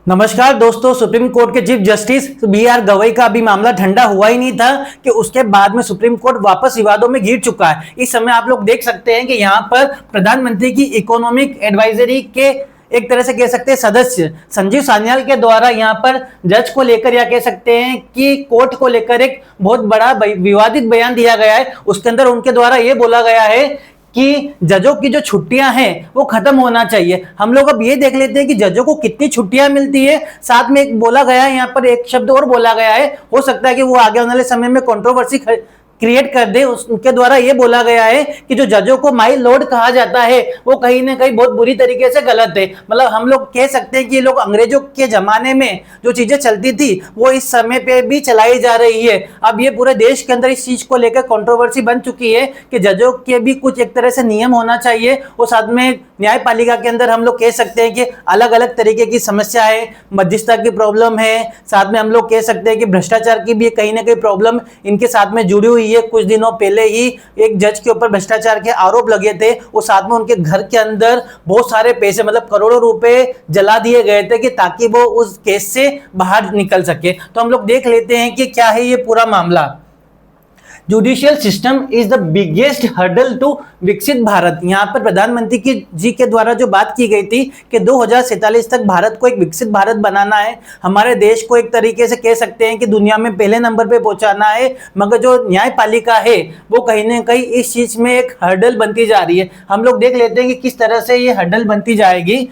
नमस्कार दोस्तों, supreme court के चीफ जस्टिस बी.आर. गवई का अभी मामला ठंडा हुआ ही नहीं था कि उसके बाद में सुप्रीम कोर्ट वापस विवादों में घिर चुका है। इस समय आप लोग देख सकते हैं कि यहाँ पर प्रधानमंत्री की इकोनॉमिक एडवाइजरी के एक तरह से कह सकते हैं सदस्य संजीव सान्याल के द्वारा यहाँ पर जज को लेकर या कह सकते हैं कि कोर्ट को लेकर एक बहुत बड़ा विवादित बयान दिया गया है। उसके अंदर उनके द्वारा ये बोला गया है कि जजों की जो छुट्टियां हैं वो खत्म होना चाहिए। हम लोग अब ये देख लेते हैं कि जजों को कितनी छुट्टियां मिलती है। साथ में एक बोला गया है, यहाँ पर एक शब्द और बोला गया है, हो सकता है कि वो आगे आने वाले समय में कंट्रोवर्सी क्रिएट कर दे। उनके द्वारा ये बोला गया है कि जो जजों को माई लॉर्ड कहा जाता है वो कहीं ना कहीं बहुत बुरी तरीके से गलत है। मतलब हम लोग कह सकते हैं कि ये लोग अंग्रेजों के जमाने में जो चीजें चलती थी वो इस समय पे भी चलाई जा रही है। अब ये पूरे देश के अंदर इस चीज को लेकर कंट्रोवर्सी बन चुकी है कि जजों के भी कुछ एक तरह से नियम होना चाहिए। और साथ में न्यायपालिका के अंदर हम लोग कह सकते हैं कि अलग अलग तरीके की समस्या है, मध्यस्थता की प्रॉब्लम है, साथ में हम लोग कह सकते हैं कि भ्रष्टाचार की भी कहीं ना कहीं प्रॉब्लम इनके साथ में जुड़ी हुई है। कुछ दिनों पहले ही एक जज के ऊपर भ्रष्टाचार के आरोप लगे थे और साथ में उनके घर के अंदर बहुत सारे पैसे मतलब करोड़ों रुपए जला दिए गए थे कि ताकि वो उस केस से बाहर निकल सके। तो हम लोग देख लेते हैं कि क्या है ये पूरा मामला। Judicial system is the biggest hurdle to विकसित भारत। यहाँ पर प्रधानमंत्री जी के द्वारा जो बात की गई थी कि 2047 तक भारत को एक विकसित भारत बनाना है, हमारे देश को एक तरीके से कह सकते हैं कि दुनिया में पहले नंबर पे पहुंचाना है। मगर जो न्यायपालिका है वो कहीं ना कहीं इस चीज में एक हर्डल बनती जा रही है। हम लोग देख लेते हैं कि किस तरह से ये हर्डल बनती जाएगी।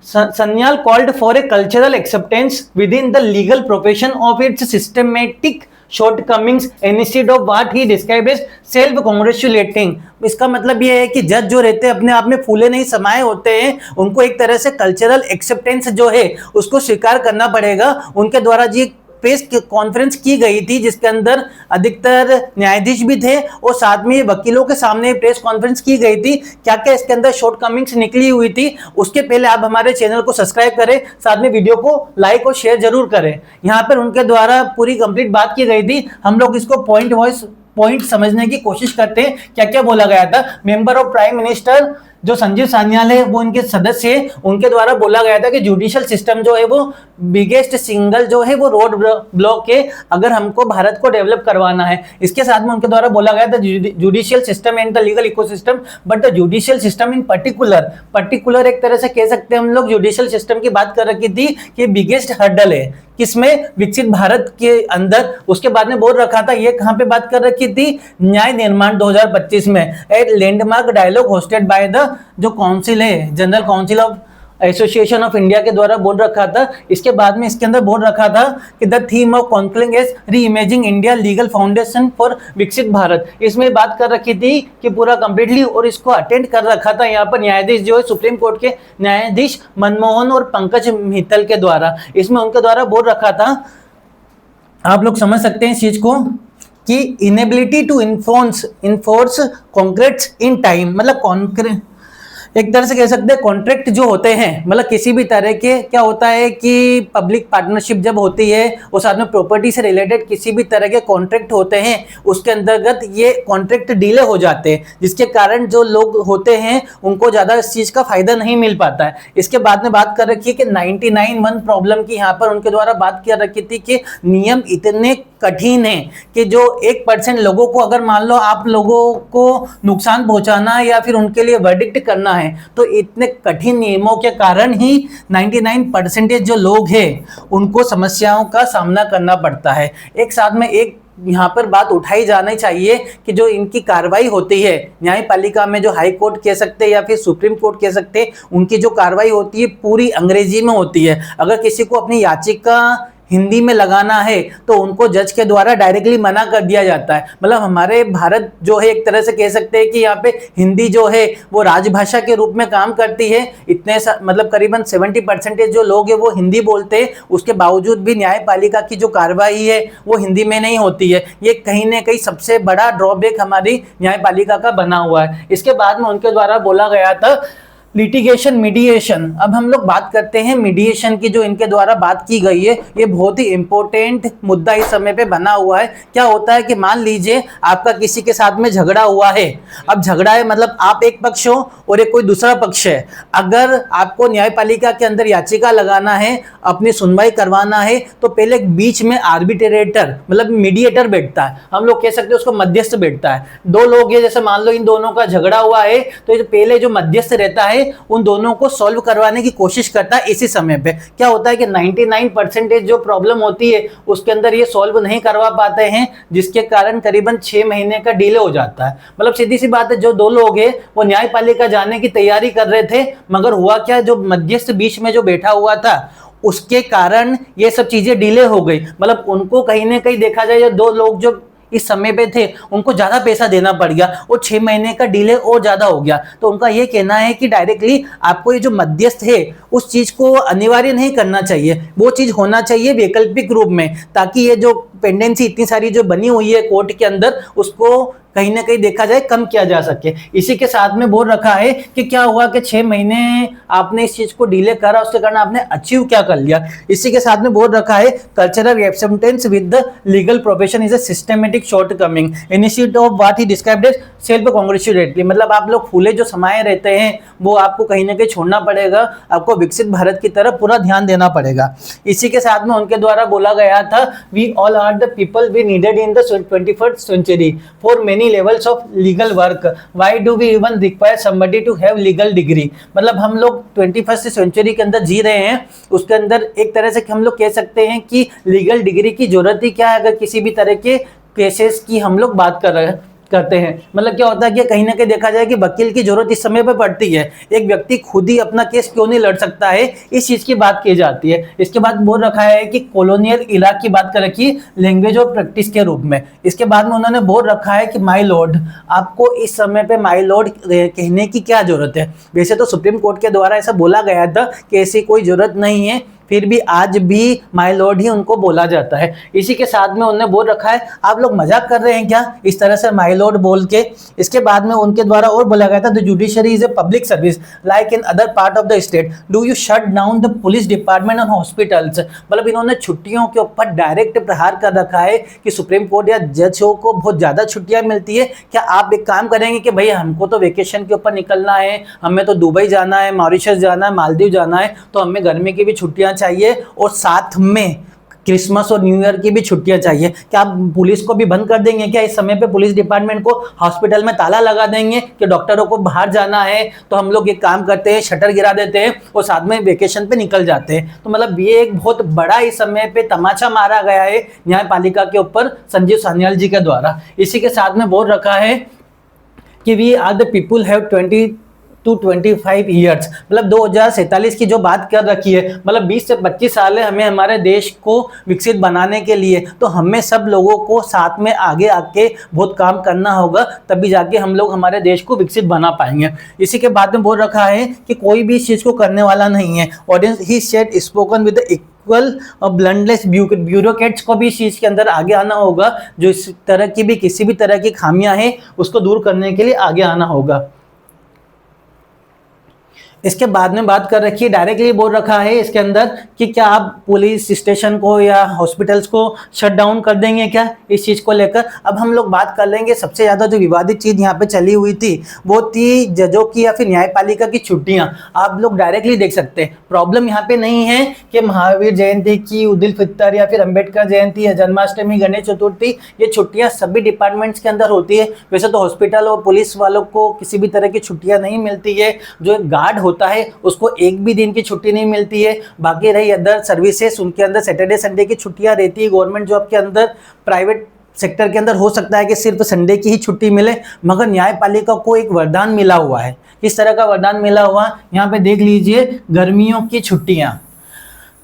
Sanyal called for a cultural acceptance within the legal profession of its systematic shortcomings instead of what he described as self-congratulating। इसका मतलब ये है कि जज जो रहते हैं अपने आप में फूले नहीं समाये होते हैं, उनको एक तरह से कल्चरल एक्सेप्टेंस जो है उसको स्वीकार करना पड़ेगा। उनके द्वारा जी प्रेस कॉन्फ्रेंस की गई थी जिसके अंदर अधिकतर न्यायाधीश भी थे और साथ में वकीलों के सामने प्रेस कॉन्फ्रेंस की गई थी। क्या क्या इसके अंदर शॉर्ट कमिंग्स निकली हुई थी, उसके पहले आप हमारे चैनल को सब्सक्राइब करें, साथ में वीडियो को लाइक और शेयर जरूर करें। यहाँ पर उनके द्वारा पूरी कंप्लीट बात की गई थी। हम लोग इसको पॉइंट वाइज पॉइंट समझने की कोशिश करते हैं क्या क्या बोला गया था। मेंबर ऑफ प्राइम मिनिस्टर जो संजीव सान्याल है वो इनके सदस्य है, उनके द्वारा बोला गया था कि जुडिशियल सिस्टम जो है वो बिगेस्ट सिंगल जो है वो रोड ब्लॉक है अगर हमको भारत को डेवलप करवाना है। इसके साथ में उनके द्वारा बोला गया था judicial system and the legal ecosystem but the judicial system in particular एक तरह से कह सकते हैं हम लोग जुडिशियल सिस्टम की बात कर रखी थी कि बिगेस्ट हर्डल है किसमें, विकसित भारत के अंदर। उसके बाद में बोल रखा था, ये कहां पे बात कर रखी थी, न्याय निर्माण 2025 में एक landmark dialogue hosted by the जो काउंसिल है general council of association of India के द्वारा बोल रखा था। इसके बाद में इसके अंदर बोल रखा था कि the theme of conclave is reimagining India legal foundation for विकसित भारत। इसमें बात कर रखी थी कि पूरा कंप्लीटली और इसको अटेंड कर रखा था यहाँ पर न्यायाधीश जो है सुप्रीम कोर्ट के न्यायाधीश मनमोहन और पंकज मित्तल के द्वारा। इसमें उनके द्वारा बोल रखा था, आप लोग समझ सकते हैं इस चीज को कि inability to enforce contracts in time, मतलब एक तरह से कह सकते हैं कॉन्ट्रैक्ट जो होते हैं मतलब किसी भी तरह के क्या होता है कि पब्लिक पार्टनरशिप जब होती है और साथ में प्रॉपर्टी से रिलेटेड किसी भी तरह के कॉन्ट्रैक्ट होते हैं उसके अंतर्गत ये कॉन्ट्रैक्ट डिले हो जाते हैं जिसके कारण जो लोग होते हैं उनको ज़्यादा इस चीज़ का फायदा नहीं मिल पाता है। इसके बाद में बात कर रखी है कि 99 प्रॉब्लम की यहाँ पर उनके द्वारा बात कर रखी थी कि नियम इतने कठिन है कि जो 1% लोगों को अगर मान लो आप लोगों को नुकसान पहुंचाना है या फिर उनके लिए वर्डिक्ट करना है तो इतने कठिन नियमों के कारण ही 99% जो लोग हैं उनको समस्याओं का सामना करना पड़ता है। एक साथ में एक यहाँ पर बात उठाई जानी चाहिए कि जो इनकी कार्रवाई होती है न्यायपालिका में, जो हाई कोर्ट कह सकते हैं या फिर सुप्रीम कोर्ट कह सकते हैं, उनकी जो कार्रवाई होती है पूरी अंग्रेजी में होती है। अगर किसी को अपनी याचिका हिंदी में लगाना है तो उनको जज के द्वारा डायरेक्टली मना कर दिया जाता है। मतलब हमारे भारत जो है एक तरह से कह सकते हैं कि यहाँ पे हिंदी जो है वो राजभाषा के रूप में काम करती है। इतने मतलब करीबन 70% जो लोग हैं वो हिंदी बोलते हैं, उसके बावजूद भी न्यायपालिका की जो कार्रवाई है वो हिंदी में नहीं होती है। ये कहीं ना कहीं सबसे बड़ा ड्रॉबैक हमारी न्यायपालिका का बना हुआ है। इसके बाद में उनके द्वारा बोला गया था लिटिगेशन मीडिएशन। अब हम लोग बात करते हैं मीडिएशन की, जो इनके द्वारा बात की गई है ये बहुत ही इंपॉर्टेंट मुद्दा इस समय पे बना हुआ है। क्या होता है कि मान लीजिए आपका किसी के साथ में झगड़ा हुआ है। अब झगड़ा है मतलब आप एक पक्ष हो और एक कोई दूसरा पक्ष है। अगर आपको न्यायपालिका के अंदर याचिका लगाना है, अपनी सुनवाई करवाना है, तो पहले बीच में आर्बिट्रेटर मतलब मीडिएटर बैठता है, हम लोग कह सकते हैं उसको मध्यस्थ बैठता है। दो लोग हैं, जैसे मान लो इन दोनों का झगड़ा हुआ है, तो पहले जो मध्यस्थ रहता है उन दोनों को सॉल्व करवाने की कोशिश करता है। इसी समय पे क्या होता है कि 99% जो प्रॉब्लम होती है उसके अंदर ये सॉल्व नहीं करवा पाते हैं, जिसके कारण करीबन 6 महीने का डिले हो जाता है। मतलब सीधी सी बात है, जो दो लोग हैं वो न्यायपालिका जाने की तैयारी कर रहे थे, मगर हुआ क्या, जो मध्यस्थ बीच में जो बैठा हुआ था उसके कारण ये सब चीजें डिले हो गई। मतलब उनको कहीं ना कहीं देखा जाए, दो लोग जो इस समय पे थे उनको ज्यादा पैसा देना पड़ गया और 6 महीने का डिले और ज्यादा हो गया। तो उनका ये कहना है कि डायरेक्टली आपको ये जो मध्यस्थ है उस चीज को अनिवार्य नहीं करना चाहिए, वो चीज होना चाहिए वैकल्पिक रूप में, ताकि ये जो पेंडेंसी इतनी सारी जो बनी हुई है कोर्ट के अंदर उसको कहीं ना कहीं देखा जाए कम किया जा सके। इसी के साथ में बोल रखा है कि क्या हुआ कि 6 महीने आपने इस चीज को डिले करा, उसके कारण आपने अचीव क्या कर लिया। इसी के साथ में बोल रखा है cultural acceptance with the legal profession is a systematic shortcoming initiative of what he described as self congratulatory. मतलब आप लोग फूले जो समाये रहते हैं वो आपको कहीं ना कहीं छोड़ना पड़ेगा, आपको विकसित भारत की तरफ पूरा ध्यान देना पड़ेगा। इसी के साथ में उनके द्वारा बोला गया था we all are the people we needed in the 21st century for many levels of legal work, why do we even require somebody to have legal degree। मतलब हम लोग 21st सेंचुरी के अंदर जी रहे हैं, उसके अंदर एक तरह से हम लोग कह सकते हैं कि लीगल डिग्री की जरूरत ही क्या है अगर किसी भी तरह के केसेस की हम लोग बात करते हैं। मतलब क्या होता है कि कहीं ना कहीं देखा जाए कि वकील की जरूरत इस समय पर पड़ती है, एक व्यक्ति खुद ही अपना केस क्यों नहीं लड़ सकता है, इस चीज की बात की जाती है। इसके बाद बोल रखा है कि कॉलोनियल इराक की बात कर रखी लैंग्वेज और प्रैक्टिस के रूप में। इसके बाद में उन्होंने बोल रखा है कि माय लॉर्ड, आपको इस समय पे माय लॉर्ड कहने की क्या जरूरत है। वैसे तो सुप्रीम कोर्ट के द्वारा ऐसा बोला गया था कि ऐसी कोई जरूरत नहीं है, फिर भी आज भी माय लॉर्ड ही उनको बोला जाता है। इसी के साथ में उन्होंने बोल रखा है आप लोग मजाक कर रहे हैं क्या इस तरह से माय लॉर्ड बोल के। इसके बाद में उनके द्वारा और बोला गया था the judiciary is a public service like in other part of the state, do you shut down the police department और हॉस्पिटल्स। मतलब इन्होंने छुट्टियों के ऊपर डायरेक्ट प्रहार कर रखा है कि सुप्रीम कोर्ट या जजों को बहुत ज्यादा छुट्टियां मिलती है, क्या आप एक काम करेंगे कि भाई हमको तो वेकेशन के ऊपर निकलना है, हमें तो दुबई जाना है, मॉरिशस जाना है, मालदीव जाना है, तो हमें गर्मी की भी छुट्टियां चाहिए और साथ में क्रिसमस और न्यू ईयर की भी छुट्टियां चाहिए। क्या आप पुलिस को भी बंद कर देंगे क्या इस समय पे, पुलिस डिपार्टमेंट को हॉस्पिटल में ताला लगा देंगे कि डॉक्टरों को बाहर जाना है तो हम लोग एक काम करते हैं शटर गिरा देते हैं और साथ में वेकेशन पे निकल जाते हैं। तो मतलब ये एक बहुत बड़ा इस समय पे तमाचा मारा गया है न्यायपालिका के ऊपर संजीव सान्याल जी के द्वारा। इसी के साथ में बोल रखा है कि we are the people have 20 to 25 years. मतलब 2047 की जो बात कर रखी है, मतलब 20 से 25 साल है हमें हमारे देश को विकसित बनाने के लिए, तो हमें सब लोगों को साथ में आगे आके बहुत काम करना होगा, तभी जाके हम लोग हमारे देश को विकसित बना पाएंगे। इसी के बाद में बोल रखा है कि कोई भी इस चीज को करने वाला नहीं है। Audience he said spoken with equal blunderless bureaucrats को भी इस चीज के अंदर आगे आना होगा, जो इस तरह की भी किसी भी तरह की खामियां हैं उसको दूर करने के लिए आगे आना होगा। इसके बाद में बात कर रखी है, डायरेक्टली बोल रखा है इसके अंदर कि क्या आप पुलिस स्टेशन को या हॉस्पिटल्स को शट डाउन कर देंगे क्या इस चीज को लेकर। अब हम लोग बात कर लेंगे सबसे ज्यादा जो विवादित चीज यहाँ पे चली हुई थी वो थी जजों की या फिर न्यायपालिका की छुट्टियां। आप लोग डायरेक्टली देख सकते हैं, प्रॉब्लम यहाँ पे नहीं है कि महावीर जयंती की, उद उल फितर या फिर अम्बेडकर जयंती या जन्माष्टमी, गणेश चतुर्थी, ये छुट्टियां सभी डिपार्टमेंट्स के अंदर होती है। वैसे तो हॉस्पिटल और पुलिस वालों को किसी भी तरह की छुट्टियां नहीं मिलती है, जो गार्ड होता है उसको एक भी दिन की छुट्टी नहीं मिलती है। बाकी रही अदर सर्विसेज उनके अंदर सैटरडे संडे की छुट्टियां रहती है। गवर्नमेंट जॉब के अंदर, प्राइवेट सेक्टर के अंदर हो सकता है कि सिर्फ संडे की ही छुट्टी मिले, मगर न्यायपालिका को एक वरदान मिला हुआ है। किस तरह का वरदान मिला हुआ, यहाँ पे देख लीजिए, गर्मियों की छुट्टियां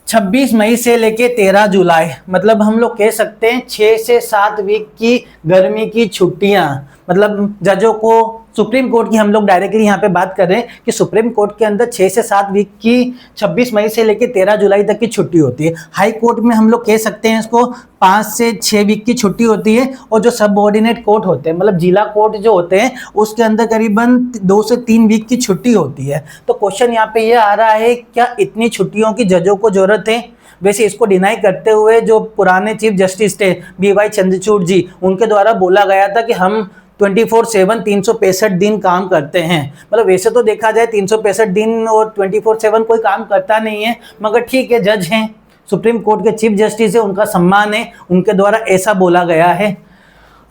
26 मई से लेके 13 जुलाई, मतलब हम लोग कह सकते हैं 6 से 7 वीक की गर्मी की छुट्टियां। मतलब जजों को सुप्रीम कोर्ट की हम लोग डायरेक्टली यहाँ पे बात कर रहे हैं कि सुप्रीम कोर्ट के अंदर 6 से 7 वीक की 26 मई से लेकर 13 जुलाई तक की छुट्टी होती है। हाई कोर्ट में हम लोग कह सकते हैं इसको 5 से 6 वीक की छुट्टी होती है। और जो सबऑर्डिनेट कोर्ट होते हैं, मतलब जिला कोर्ट जो होते हैं, उसके अंदर करीबन 2 से 3 वीक की छुट्टी होती है। तो क्वेश्चन यहाँ पे ये आ रहा है, क्या इतनी छुट्टियों की जजों को जरूरत है? वैसे इसको डिनाई करते हुए जो पुराने चीफ जस्टिस थे BY चंद्रचूड़ जी, उनके द्वारा बोला गया था कि हम 24/7 365 दिन काम करते हैं। मतलब वैसे तो देखा जाए 365 दिन और 24/7 कोई काम करता नहीं है, मगर ठीक है, जज हैं, सुप्रीम कोर्ट के चीफ जस्टिस है, उनका सम्मान है, उनके द्वारा ऐसा बोला गया है।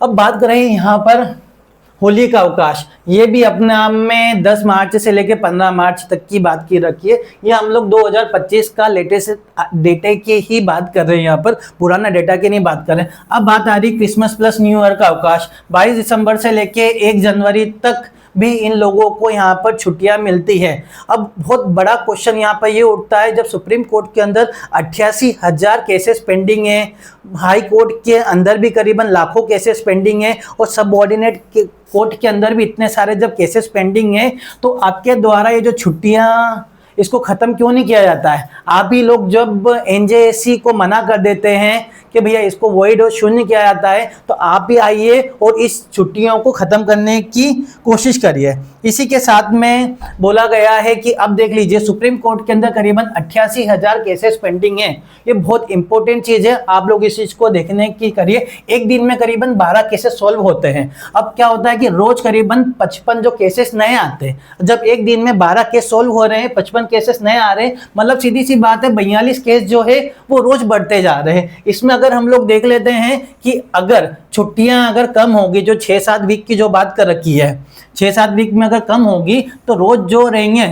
अब बात करें यहाँ पर होली का अवकाश, ये भी अपने आप में 10 मार्च से लेकर 15 मार्च तक की बात की रखी है। ये हम लोग 2025 का लेटेस्ट डेटा की ही बात कर रहे हैं, यहाँ पर पुराना डेटा की नहीं बात कर रहे हैं। अब बात आ रही क्रिसमस प्लस न्यू ईयर का अवकाश, 22 दिसंबर से लेके 1 जनवरी तक भी इन लोगों को यहाँ पर छुट्टियां मिलती है। अब बहुत बड़ा क्वेश्चन यहाँ पर ये उठता है, जब सुप्रीम कोर्ट के अंदर 88,000 केसेस पेंडिंग है, हाई कोर्ट के अंदर भी करीबन लाखों केसेस पेंडिंग है, और सबऑर्डिनेट कोर्ट के अंदर भी इतने सारे जब केसेस पेंडिंग है, तो आपके द्वारा ये जो छुट्टियां, इसको खत्म क्यों नहीं किया जाता है? आप ही लोग जब NJSC को मना कर देते हैं कि भैया इसको वॉइड और शून्य किया जाता है, तो आप भी आइए और इस छुट्टियों को खत्म करने की कोशिश करिए। इसी के साथ में बोला गया है कि अब देख लीजिए, सुप्रीम कोर्ट के अंदर करीबन 88,000 केसेस पेंडिंग हैं। ये बहुत इंपॉर्टेंट चीज है, आप लोग इस चीज को देखने की करिए। एक दिन में करीबन 12 केसेस सॉल्व होते हैं। अब क्या होता है कि रोज करीबन 55 जो केसेस नए आते हैं। जब एक दिन में 12 केस सॉल्व हो रहे हैं, 55 केसेस नए आ रहे हैं, मतलब सीधी सी बात है 42 केस जो है वो रोज बढ़ते जा रहे हैं। इसमें अगर हम लोग देख लेते हैं कि अगर छुट्टियां अगर कम होगी, जो 6-7 वीक की जो बात कर रखी है, 6-7 वीक में अगर कम होगी, तो रोज जो रहेंगे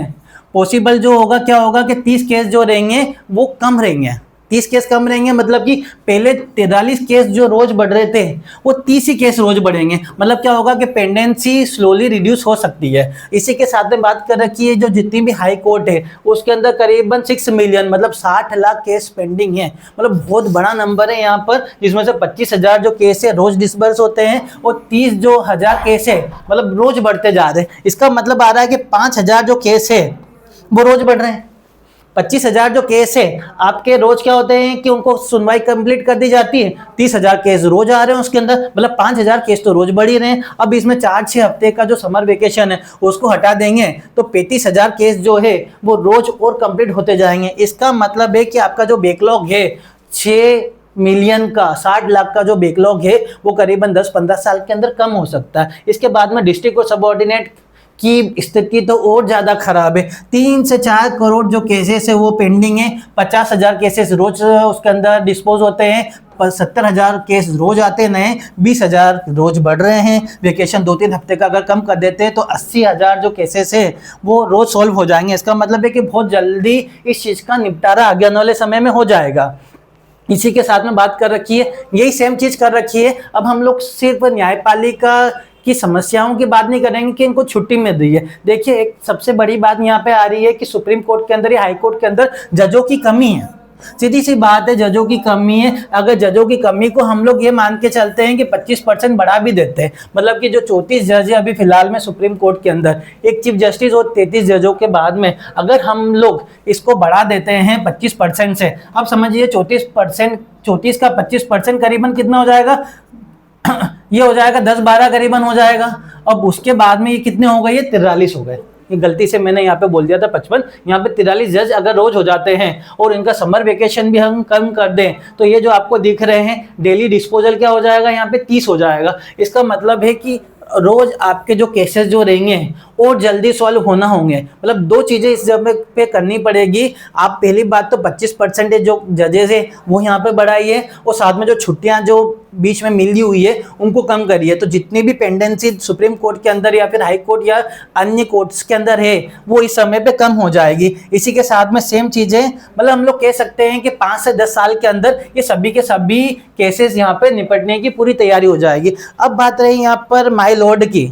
पॉसिबल जो होगा, क्या होगा कि 30 केस जो रहेंगे वो कम रहेंगे। 30 केस कम रहेंगे, मतलब कि पहले 43 केस जो रोज बढ़ रहे थे, वो 30 ही केस रोज बढ़ेंगे। मतलब क्या होगा कि पेंडेंसी स्लोली रिड्यूस हो सकती है। इसी के साथ में बात कर रखी है, जो जितनी भी हाई कोर्ट है उसके अंदर करीबन 6 मिलियन, मतलब 60 लाख केस पेंडिंग है। मतलब बहुत बड़ा नंबर है यहाँ पर, जिसमें से 25,000 जो केस है रोज डिस्बर्स होते हैं, और 30 जो हजार केस है मतलब रोज बढ़ते जा रहे हैं। इसका मतलब आ रहा है कि 5,000 जो केस है वो रोज बढ़ रहे हैं। 25,000 जो केस है आपके रोज क्या होते हैं कि उनको सुनवाई कंप्लीट कर दी जाती है, 30,000 केस रोज आ रहे हैं उसके अंदर, मतलब 5,000 केस तो रोज बढ़ ही रहे हैं। अब इसमें 4-6 हफ्ते का जो समर वेकेशन है उसको हटा देंगे तो 35,000 केस जो है वो रोज और कंप्लीट होते जाएंगे। इसका मतलब है कि आपका जो बैकलॉग है 6 मिलियन का, 60 लाख का जो बैकलॉग है वो करीबन 10-15 साल के अंदर कम हो सकता है। इसके बाद में डिस्ट्रिक्ट और सबऑर्डिनेट की स्थिति तो और ज़्यादा खराब है। 3 से 4 करोड़ जो केसेस है वो पेंडिंग है। 50,000 केसेस रोज उसके अंदर डिस्पोज होते हैं, 70,000 केस रोज आते हैं नए, 20,000 रोज बढ़ रहे हैं। वेकेशन 2-3 हफ्ते का अगर कम कर देते हैं तो 80,000 जो केसेस है वो रोज सॉल्व हो जाएंगे। इसका मतलब है कि बहुत जल्दी इस चीज़ का निपटारा आगे आने वाले समय में हो जाएगा। इसी के साथ में बात कर रखी है, यही सेम चीज़ कर रखी है। अब हम लोग सिर्फ न्यायपालिका की समस्याओं की बात नहीं करेंगे कि इनको छुट्टी मिल रही है। देखिए, एक सबसे बड़ी बात यहाँ पे आ रही है कि सुप्रीम कोर्ट के अंदर या हाई कोर्ट के अंदर जजों की कमी है। सीधी सी बात है, जजों की कमी है। अगर जजों की कमी को हम लोग ये मान के चलते हैं कि 25% बढ़ा भी देते हैं, मतलब कि जो 34 जज है अभी फिलहाल में सुप्रीम कोर्ट के अंदर, एक चीफ जस्टिस और 33 जजों के बाद में अगर हम लोग इसको बढ़ा देते हैं 25% से, अब समझिए 34% का 25% करीबन कितना हो जाएगा ये हो जाएगा 10-12 करीबन हो जाएगा। अब उसके बाद में ये कितने हो गए, ये 43 हो गए। ये गलती से मैंने यहाँ पे बोल दिया था 55, यहाँ पे 43 जज अगर रोज हो जाते हैं और इनका समर वेकेशन भी हम कम कर दें तो ये जो आपको दिख रहे हैं डेली डिस्पोजल क्या हो जाएगा, यहाँ पे 30 हो जाएगा। इसका मतलब है कि रोज आपके जो केसेस जो रहेंगे और जल्दी सॉल्व होना होंगे। मतलब 2 चीज़ें इस जगह पे करनी पड़ेगी। आप पहली बात तो 25% जो जजेस है वो यहाँ पे बढ़ाइए, और साथ में जो छुट्टियाँ जो बीच में मिली हुई है उनको कम करिए। तो जितनी भी पेंडेंसी सुप्रीम कोर्ट के अंदर या फिर हाई कोर्ट या अन्य कोर्ट्स के अंदर है वो इस समय पे कम हो जाएगी। इसी के साथ में सेम चीज़ें, मतलब हम लोग कह सकते हैं कि 5 से 10 साल के अंदर ये सभी के सभी केसेस यहाँ पे निपटने की पूरी तैयारी हो जाएगी। अब बात रही यहाँ पर माय लॉर्ड की,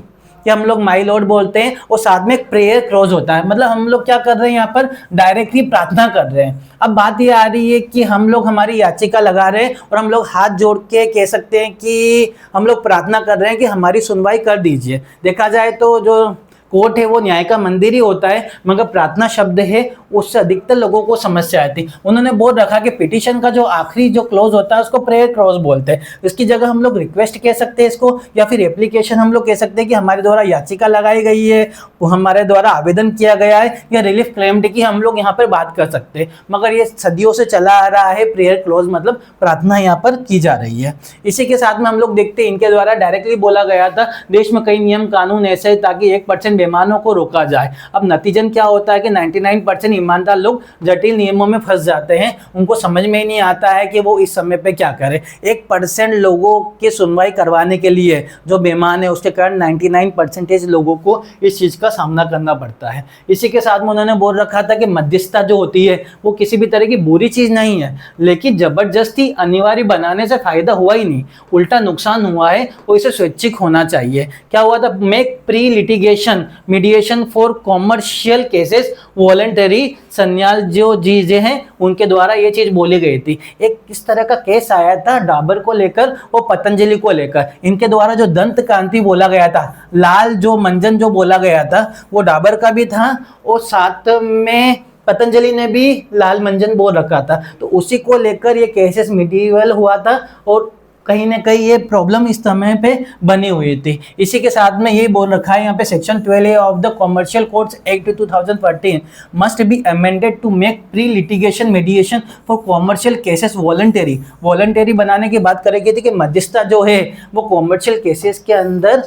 कि हम लोग माय लॉर्ड बोलते हैं और साथ में एक प्रेयर क्लोज होता है। मतलब हम लोग क्या कर रहे हैं यहाँ पर डायरेक्टली प्रार्थना कर रहे हैं। अब बात ये आ रही है कि हम लोग हमारी याचिका लगा रहे हैं और हम लोग हाथ जोड़ के कह सकते हैं कि हम लोग प्रार्थना कर रहे हैं कि हमारी सुनवाई कर दीजिए। देखा जाए तो जो कोर्ट है वो न्याय का मंदिर ही होता है, मगर प्रार्थना शब्द है उससे अधिकतर लोगों को समस्या आती। उन्होंने बोल रखा कि पिटीशन का जो आखिरी जो क्लोज होता है उसको प्रेयर क्लोज बोलते हैं। इसकी जगह हम लोग रिक्वेस्ट कह सकते हैं इसको, या फिर एप्लीकेशन हम लोग कह सकते हैं कि हमारे द्वारा याचिका लगाई गई है, वो हमारे द्वारा आवेदन किया गया है, या रिलीफ क्लेम्ड की हम लोग यहाँ पर बात कर सकते हैं। मगर ये सदियों से चला आ रहा है, प्रेयर क्लोज मतलब प्रार्थना यहाँ पर की जा रही है। इसी के साथ में हम लोग देखते हैं इनके द्वारा डायरेक्टली बोला गया था देश में कई नियम कानून ऐसे ताकि 1% बेईमानों को रोका जाए। अब नतीजन क्या होता है कि 99% ईमानदार लोग जटिल नियमों में फंस जाते हैं, उनको समझ में ही नहीं आता है कि वो इस समय पे क्या करें। 1% लोगों की सुनवाई करवाने के लिए जो बेईमान है उसके कारण 99% लोगों को इस चीज का सामना करना पड़ता है। इसी के साथ में उन्होंने बोल रखा था कि मध्यस्थता जो होती है वो किसी भी तरह की बुरी चीज नहीं है, लेकिन जबरदस्ती अनिवार्य बनाने से फायदा हुआ ही नहीं, उल्टा नुकसान हुआ है, और इसे स्वैच्छिक होना चाहिए। क्या हुआ था, make pre litigation mediation for commercial cases voluntary. Sanyal जो चीजें हैं उनके द्वारा ये चीज बोली गई थी। एक इस तरह का केस आया था डाबर को लेकर और पतंजलि को लेकर। इनके द्वारा जो दंत कांति बोला गया था, लाल जो मंजन जो बोला गया था वो डाबर का भी था, और साथ में पतंजलि ने भी लाल मंजन बोल रखा था। तो उसी को लेकर ये केसेस मिडीवल हुआ था और कहीं ना कहीं ये प्रॉब्लम इस समय पे बनी हुई थी। इसी के साथ में ये बोल रखा है यहाँ पे section 12A of the commercial courts act 2013 must be amended to make pre litigation mediation for commercial cases voluntary. Voluntary बनाने की बात करेगी थी कि मध्यस्थता जो है वो कॉमर्शियल केसेस के अंदर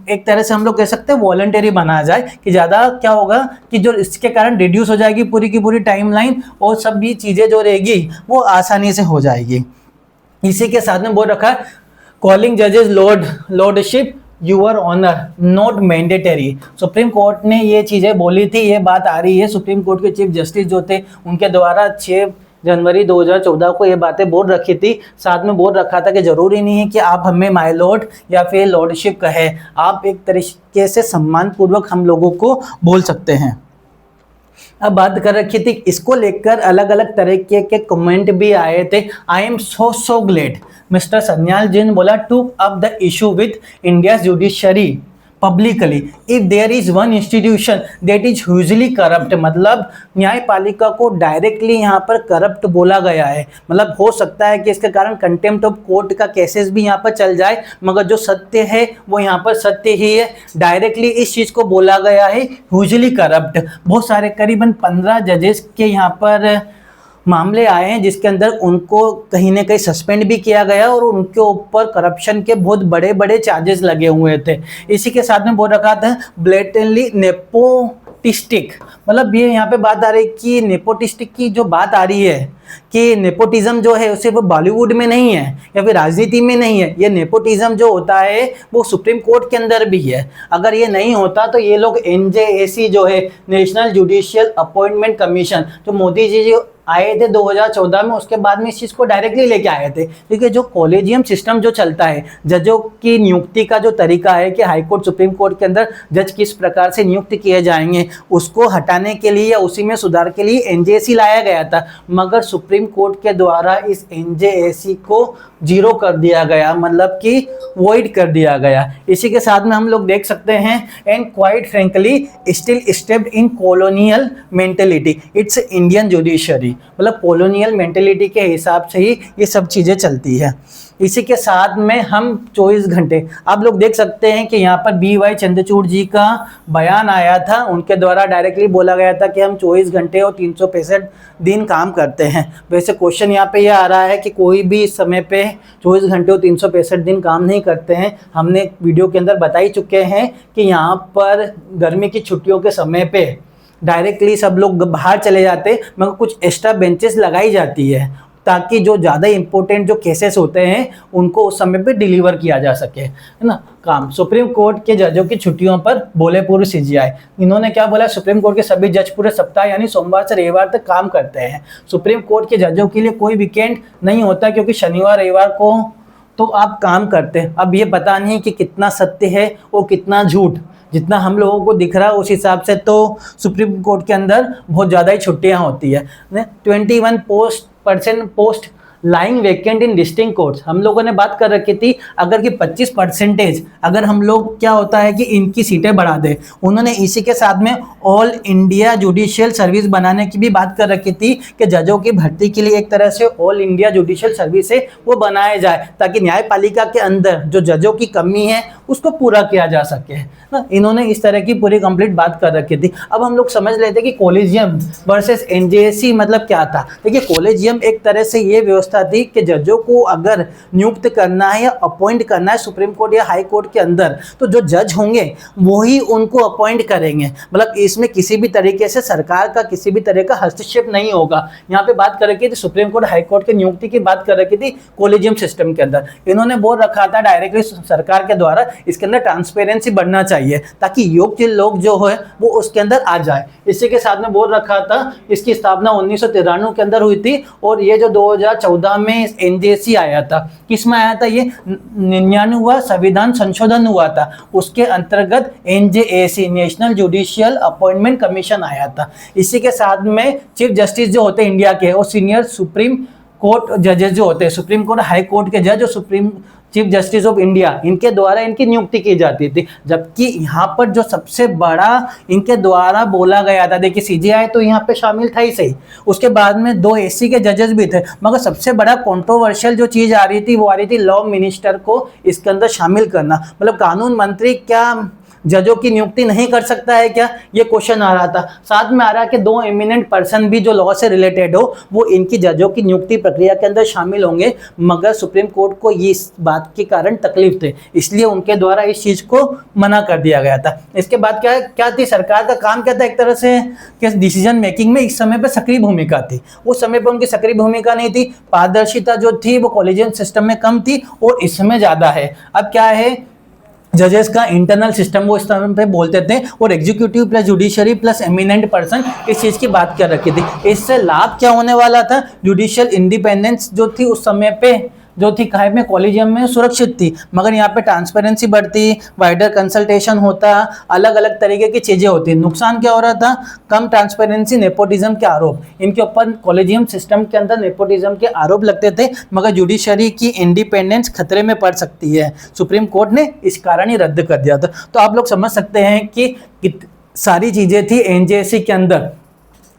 एक तरह से हम लोग कह सकते हैं वॉलंटरी बनाया जाए, कि ज़्यादा क्या होगा कि जो इसके कारण रिड्यूस हो जाएगी पूरी की पूरी टाइमलाइन, और सभी चीज़ें जो रहेगी वो आसानी से हो जाएगी। इसी के साथ में बोल रखा है कॉलिंग जजेस lordship your honour not mandatory. Supreme court ने ये चीज़ें बोली थी, ये बात आ रही है सुप्रीम कोर्ट के चीफ जस्टिस जो थे उनके द्वारा 6 जनवरी 2014 को ये बातें बोल रखी थी। साथ में बोल रखा था कि जरूरी नहीं है कि आप हमें माय लॉर्ड या फिर लॉर्डशिप कहें, आप एक तरीके से सम्मानपूर्वक हम लोगों को बोल सकते हैं। अब बात कर रखी थी इसको लेकर अलग अलग तरीके के कमेंट भी आए थे। I am so glad mister Sanyal ji ने बोला to up the issue with India judiciary publicly if there is one institution that is hugely corrupt. मतलब न्यायपालिका को डायरेक्टली यहाँ पर करप्ट बोला गया है। मतलब हो सकता है कि इसके कारण कंटेम्प्ट ऑफ कोर्ट का केसेस भी यहाँ पर चल जाए, मगर जो सत्य है वो यहाँ पर सत्य ही है। डायरेक्टली इस चीज़ को बोला गया है ह्यूजली करप्ट। बहुत सारे करीबन 15 जजेस के यहाँ पर मामले आए हैं जिसके अंदर उनको कहीं ना कहीं सस्पेंड भी किया गया और उनके ऊपर करप्शन के बहुत बड़े बड़े चार्जेस लगे हुए थे। इसी के साथ में बोल रखा था ब्लेटेंटली नेपोटिस्टिक। मतलब ये यहाँ पे बात आ रही है कि नेपोटिस्टिक की जो बात आ रही है कि नेपोटिज्म जो है उसे वो बॉलीवुड में नहीं है या फिर राजनीति में नहीं है। ये नेपोटिज्म जो होता है वो सुप्रीम कोर्ट के अंदर भी है। अगर ये नहीं होता तो ये लोग NJAC जो है नेशनल जुडिशियल अपॉइंटमेंट कमीशन, जो मोदी जी जो आए थे 2014 में, उसके बाद में इस चीज़ को डायरेक्टली लेके आए थे। क्योंकि जो कॉलेजियम सिस्टम जो चलता है, जजों की नियुक्ति का जो तरीका है कि हाई कोर्ट सुप्रीम कोर्ट के अंदर जज किस प्रकार से नियुक्त किए जाएंगे, उसको हटाने के लिए या उसी में सुधार के लिए NJAC लाया गया था। मगर सुप्रीम कोर्ट के द्वारा इस NJAC को जीरो कर दिया गया, मतलब कि वॉइड कर दिया गया। इसी के साथ में हम लोग देख सकते हैं and quite frankly still stepped in colonial mentality it's Indian judiciary. मतलब कॉलोनियल मेंटेलिटी के हिसाब से ही ये सब चीज़ें चलती है। इसी के साथ में हम 24 घंटे आप लोग देख सकते हैं कि यहाँ पर BY चंद्रचूड़ जी का बयान आया था। उनके द्वारा डायरेक्टली बोला गया था कि हम 24 घंटे और 365 दिन काम करते हैं। वैसे क्वेश्चन यहाँ पे ये आ रहा है कि कोई भी इस समय पे 24 घंटे और 365 दिन काम नहीं करते हैं। हमने वीडियो के अंदर बता ही चुके हैं कि यहाँ पर गर्मी की छुट्टियों के समय पे डायरेक्टली सब लोग बाहर चले जाते, मगर कुछ एक्स्ट्रा बेंचेस लगाई जाती है ताकि जो ज़्यादा इंपॉर्टेंट जो केसेस होते हैं उनको उस समय पे डिलीवर किया जा सके, है ना काम। सुप्रीम कोर्ट के जजों की छुट्टियों पर बोले पूर्व CGI। इन्होंने क्या बोला, सुप्रीम कोर्ट के सभी जज पूरे सप्ताह यानी सोमवार से रविवार तक काम करते हैं। सुप्रीम कोर्ट के जजों के लिए कोई वीकेंड नहीं होता क्योंकि शनिवार रविवार को तो आप काम करते हैं। अब ये पता नहीं कि कितना सत्य है और कितना झूठ, जितना हम लोगों को दिख रहा है उस हिसाब से तो सुप्रीम कोर्ट के अंदर बहुत ज़्यादा ही छुट्टियां होती है। 21% पोस्ट लाइंग वेकेंट इन डिस्टिंक्ट कोर्ट्स, हम लोगों ने बात कर रखी थी अगर कि 25% अगर हम लोग क्या होता है कि इनकी सीटें बढ़ा दें। उन्होंने इसी के साथ में ऑल इंडिया जुडिशियल सर्विस बनाने की भी बात कर रखी थी कि जजों की भर्ती के लिए एक तरह से ऑल इंडिया जुडिशियल सर्विस है वो बनाया जाए ताकि न्यायपालिका के अंदर जो जजों की कमी है उसको पूरा किया जा सके ना। इन्होंने इस तरह की पूरी कंप्लीट बात कर रखी थी। अब हम लोग समझ लेते कि कॉलेजियम वर्सेस एनजेएसी मतलब क्या था। देखिए कॉलेजियम एक तरह से ये व्यवस्था थी कि जजों को अगर नियुक्त करना है या अपॉइंट करना है सुप्रीम कोर्ट या हाई कोर्ट के अंदर तो जो जज होंगे वही उनको अपॉइंट करेंगे, मतलब इसमें किसी भी तरीके से सरकार का किसी भी तरह का हस्तक्षेप नहीं होगा। यहाँ पे बात कर रखी थी सुप्रीम कोर्ट हाई कोर्ट की नियुक्ति की बात कर रखी थी कॉलेजियम सिस्टम के अंदर। इन्होंने बोल रखा था डायरेक्टली सरकार के द्वारा इसके अंदर ट्रांसपेरेंसी बढ़ना चाहिए ताकि योग्य लोग जो है वो उसके अंदर आ जाए। इसी के साथ में बोल रखा था इसकी स्थापना 1993 के अंदर हुई थी और ये जो 2014 में एनजेसी आया था, किसमें आया था, ये 99वां संविधान संशोधन हुआ था, उसके अंतर्गत NJAC national judicial appointment commission आया था। इसी के साथ में चीफ जस्टिस जो होते हैं इंडिया के और सीनियर सुप्रीम कोर्ट जजेस जो होते हैं, सुप्रीम कोर्ट हाई कोर्ट के जज और supreme chief justice of India, इनके द्वारा इनकी नियुक्ति की जाती थी। जबकि यहाँ पर जो सबसे बड़ा इनके द्वारा बोला गया था, देखिए सीजेआई तो यहाँ पे शामिल था ही सही, उसके बाद में 2 एससी के जजेस भी थे, मगर सबसे बड़ा कंट्रोवर्शियल जो चीज़ आ रही थी वो आ रही थी लॉ मिनिस्टर को इसके अंदर शामिल करना। मतलब कानून मंत्री क्या जजों की नियुक्ति नहीं कर सकता है क्या, ये क्वेश्चन आ रहा था। साथ में आ रहा है कि 2 एमिनेंट पर्सन भी जो लॉ से रिलेटेड हो वो इनकी जजों की नियुक्ति प्रक्रिया के अंदर शामिल होंगे, मगर सुप्रीम कोर्ट को ये इस बात के कारण तकलीफ थे, इसलिए उनके द्वारा इस चीज़ को मना कर दिया गया था। इसके बाद क्या थी, सरकार का काम क्या था, एक तरह से कि डिसीजन मेकिंग में इस समय पर सक्रिय भूमिका थी, उस समय पर उनकी सक्रिय भूमिका नहीं थी। पारदर्शिता जो थी वो कॉलेजियम सिस्टम में कम थी और इस समय ज़्यादा है। अब क्या है, जजेस का इंटरनल सिस्टम वो इस तरह पे बोलते थे और executive plus judiciary plus eminent person इस चीज़ की बात कर रखी थी। इससे लाभ क्या होने वाला था, जुडिशियल इंडिपेंडेंस जो थी उस समय पे जो थी काहे में कॉलेजियम में सुरक्षित थी, मगर यहाँ पे ट्रांसपेरेंसी बढ़ती, वाइडर कंसल्टेशन होता, अलग अलग तरीके की चीज़ें होती। नुकसान क्या हो रहा था, कम ट्रांसपेरेंसी, नेपोटिज्म के आरोप, इनके ऊपर कॉलेजियम सिस्टम के अंदर नेपोटिज्म के आरोप लगते थे, मगर जुडिशरी की इंडिपेंडेंस खतरे में पड़ सकती है। सुप्रीम कोर्ट ने इस कारण ही रद्द कर दिया था। तो आप लोग समझ सकते हैं कि सारी चीज़ें थी एनजेएसी के अंदर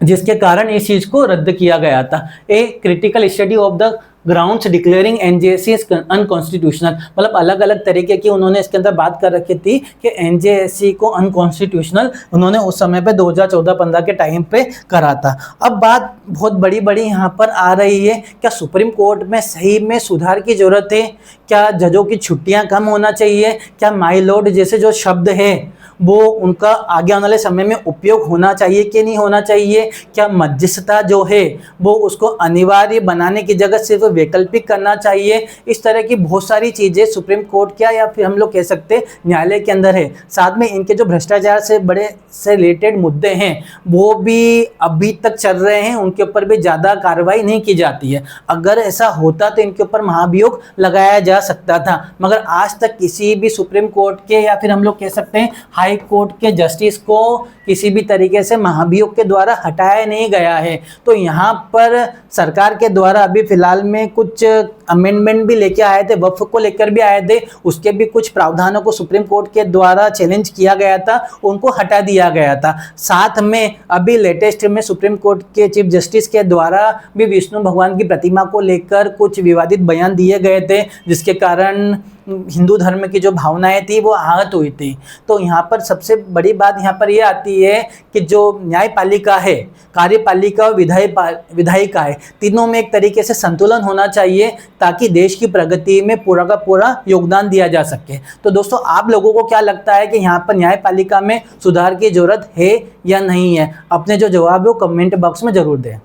जिसके कारण इस चीज़ को रद्द किया गया था। A critical study of the grounds declaring NJAC is unconstitutional, मतलब अलग अलग तरीके की उन्होंने इसके अंदर बात कर रखी थी कि एनजेएसी को अनकॉन्स्टिट्यूशनल उन्होंने उस समय पे 2014-15 के टाइम पे करा था। अब बात बहुत बड़ी बड़ी यहाँ पर आ रही है, क्या सुप्रीम कोर्ट में सही में सुधार की जरूरत है, क्या जजों की छुट्टियाँ कम होना चाहिए, क्या माई लॉर्ड जैसे जो शब्द है वो उनका आगे आने वाले समय में उपयोग होना चाहिए कि नहीं होना चाहिए, क्या मध्यस्थता जो है वो उसको अनिवार्य बनाने की जगह सिर्फ वैकल्पिक करना चाहिए। इस तरह की बहुत सारी चीज़ें सुप्रीम कोर्ट क्या या फिर हम लोग कह सकते हैं न्यायालय के अंदर है। साथ में इनके जो भ्रष्टाचार से बड़े से रिलेटेड मुद्दे हैं वो भी अभी तक चल रहे हैं, उनके ऊपर भी ज़्यादा कार्रवाई नहीं की जाती है। अगर ऐसा होता तो इनके ऊपर महाभियोग लगाया जा सकता था, मगर आज तक किसी भी सुप्रीम कोर्ट के या फिर हम लोग कह सकते हैं हाई कोर्ट के जस्टिस को किसी भी तरीके से महाभियोग के द्वारा हटाया नहीं गया है। तो यहाँ पर सरकार के द्वारा अभी फिलहाल में कुछ अमेंडमेंट भी लेके आए थे, वक्फ को लेकर भी आए थे, उसके भी कुछ प्रावधानों को सुप्रीम कोर्ट के द्वारा चैलेंज किया गया था, उनको हटा दिया गया था। साथ में अभी लेटेस्ट में सुप्रीम कोर्ट के चीफ जस्टिस के द्वारा भी विष्णु भगवान की प्रतिमा को लेकर कुछ विवादित बयान दिए गए थे, जिसके कारण हिंदू धर्म की जो भावनाएं थी वो आहत हुई थी। तो यहाँ पर सबसे बड़ी बात यहाँ पर ये आती है कि जो न्यायपालिका है, कार्यपालिका और विधायिका है, तीनों में एक तरीके से संतुलन होना चाहिए ताकि देश की प्रगति में पूरा का पूरा योगदान दिया जा सके। तो दोस्तों आप लोगों को क्या लगता है कि यहाँ पर न्यायपालिका में सुधार की जरूरत है या नहीं है? अपने जो जवाब है वो कमेंट बॉक्स में जरूर दें।